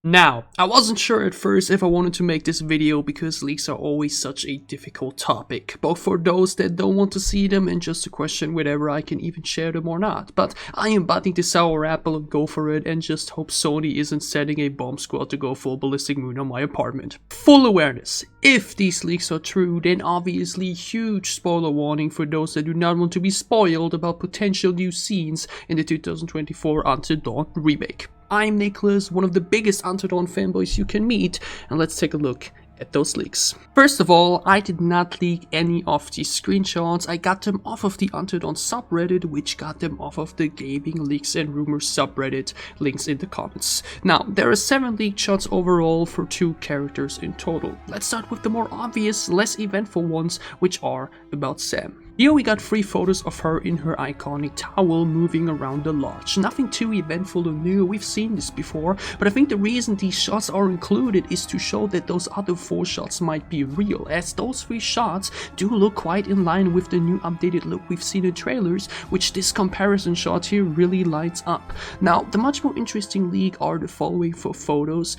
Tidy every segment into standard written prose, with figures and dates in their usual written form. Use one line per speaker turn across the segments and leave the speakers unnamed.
Now, I wasn't sure at first if I wanted to make this video because leaks are always such a difficult topic, both for those that don't want to see them and just to question whether I can even share them or not. But I am biting the sour apple and go for it and just hope Sony isn't setting a bomb squad to go full ballistic moon on my apartment. Full awareness, if these leaks are true, then obviously huge spoiler warning for those that do not want to be spoiled about potential new scenes in the 2024 Until Dawn Remake. I'm Nicholas, one of the biggest Until Dawn fanboys you can meet, and let's take a look at those leaks. First of all, I did not leak any of these screenshots. I got them off of the Until Dawn subreddit, which got them off of the Gaming Leaks and Rumors subreddit, links in the comments. Now, there are 7 leaked shots overall for 2 characters in total. Let's start with the more obvious, less eventful ones, which are about Sam. Here we got 3 photos of her in her iconic towel moving around the lodge. Nothing too eventful or new, we've seen this before, but I think the reason these shots are included is to show that those other 4 shots might be real, as those 3 shots do look quite in line with the new updated look we've seen in trailers, which this comparison shot here really lights up. Now, the much more interesting leak are the following 4 photos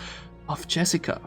of Jessica,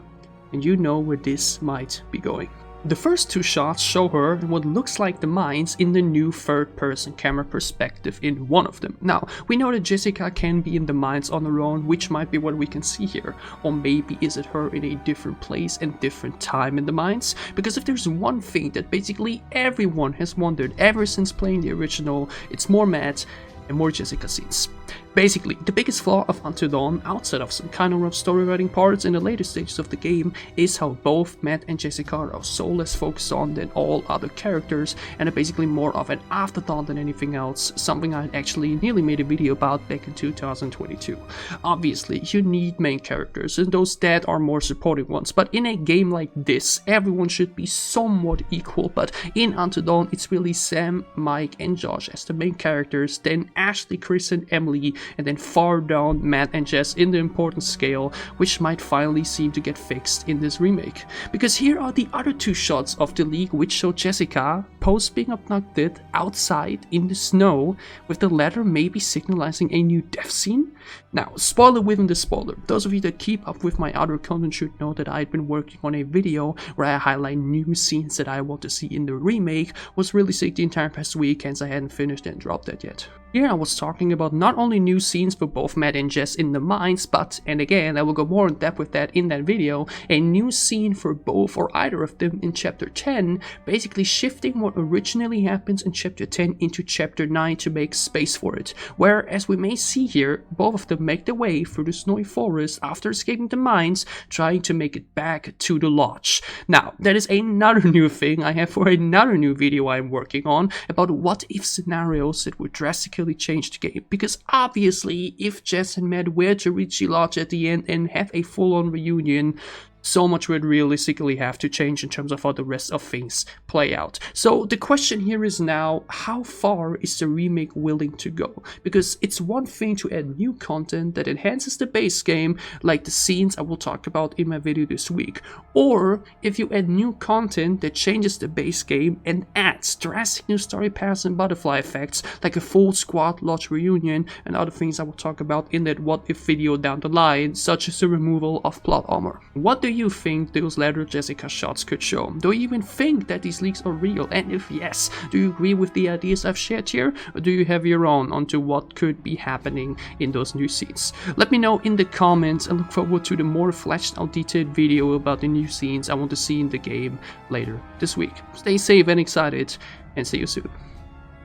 and you know where this might be going. The first 2 shots show her in what looks like the mines in the new third-person camera perspective in one of them. Now, we know that Jessica can be in the mines on her own, which might be what we can see here. Or maybe is it her in a different place and different time in the mines? Because if there's one thing that basically everyone has wondered ever since playing the original, it's more Matt and more Jessica scenes. Basically, the biggest flaw of Until Dawn, outside of some kind of rough story writing parts in the later stages of the game, is how both Matt and Jessica are so less focused on than all other characters, and are basically more of an afterthought than anything else, something I actually nearly made a video about back in 2022. Obviously, you need main characters, and those that are more supporting ones, but in a game like this, everyone should be somewhat equal, but in Until Dawn, it's really Sam, Mike, and Josh as the main characters, then Ashley, Chris, and Emily, and then far down Matt and Jess in the importance scale, which might finally seem to get fixed in this remake. Because here are the other 2 shots of the leak which show Jessica post being abducted outside in the snow, with the latter maybe signalizing a new death scene. Now, spoiler within the spoiler, those of you that keep up with my other content should know that I'd been working on a video where I highlight new scenes that I want to see in the remake, was really sick the entire past week, hence I hadn't finished and dropped that yet. Here I was talking about not only new scenes for both Matt and Jess in the mines, but, and again I will go more in depth with that in that video, a new scene for both or either of them in chapter 10, basically shifting what originally happens in chapter 10 into chapter 9 to make space for it, where, as we may see here, both of them make their way through the snowy forest after escaping the mines, trying to make it back to the lodge. Now, that is another new thing I have for another new video I'm working on, about what if scenarios that would drastically change the game, because obviously if Jess and Matt were to reach the lodge at the end and have a full-on reunion, so much would realistically have to change in terms of how the rest of things play out. So the question here is now, how far is the remake willing to go? Because it's one thing to add new content that enhances the base game, like the scenes I will talk about in my video this week, or if you add new content that changes the base game and adds drastic new story paths and butterfly effects, like a full squad lodge reunion and other things I will talk about in that what if video down the line, such as the removal of plot armor. What do you think those later Jessica shots could show? Do you even think that these leaks are real? And if yes, do you agree with the ideas I've shared here, or do you have your own onto what could be happening in those new scenes? Let me know in the comments, and look forward to the more fleshed out detailed video about the new scenes I want to see in the game later this week. Stay safe and excited, and see you soon.